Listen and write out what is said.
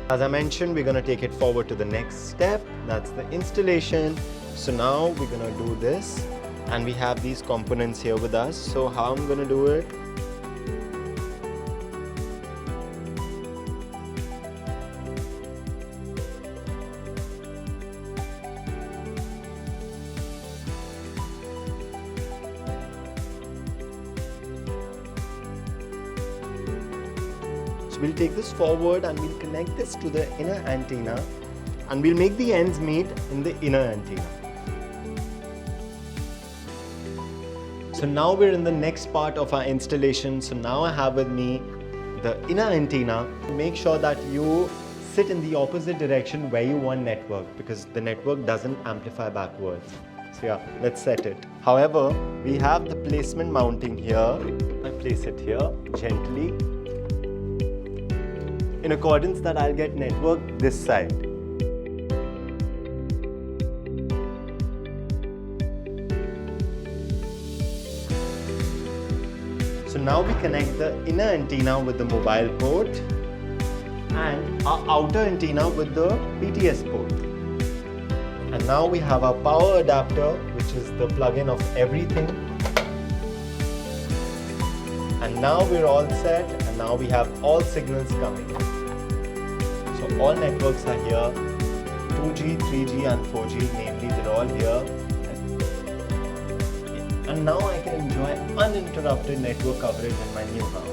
As I mentioned, we're going to take it forward to the next step. That's the installation. So now we're going to do this, and we have these components here with us. So how I'm going to do it? So we'll take this forward and we'll connect this to the inner antenna, and we'll make the ends meet in the inner antenna. So now we're in the next part of our installation. So now I have with me the inner antenna. Make sure that you sit in the opposite direction where you want network, because the network doesn't amplify backwards. So yeah, let's set it. However, we have the placement mounting here. I place it here gently, in accordance that I'll get network this side. So now we connect the inner antenna with the mobile port and our outer antenna with the PTS port. And now we have our power adapter, which is the plug-in of everything. And now we're all set, and now we have all signals coming. So all networks are here, 2G, 3G and 4G, namely they're all here. And now I can enjoy uninterrupted network coverage in my new house.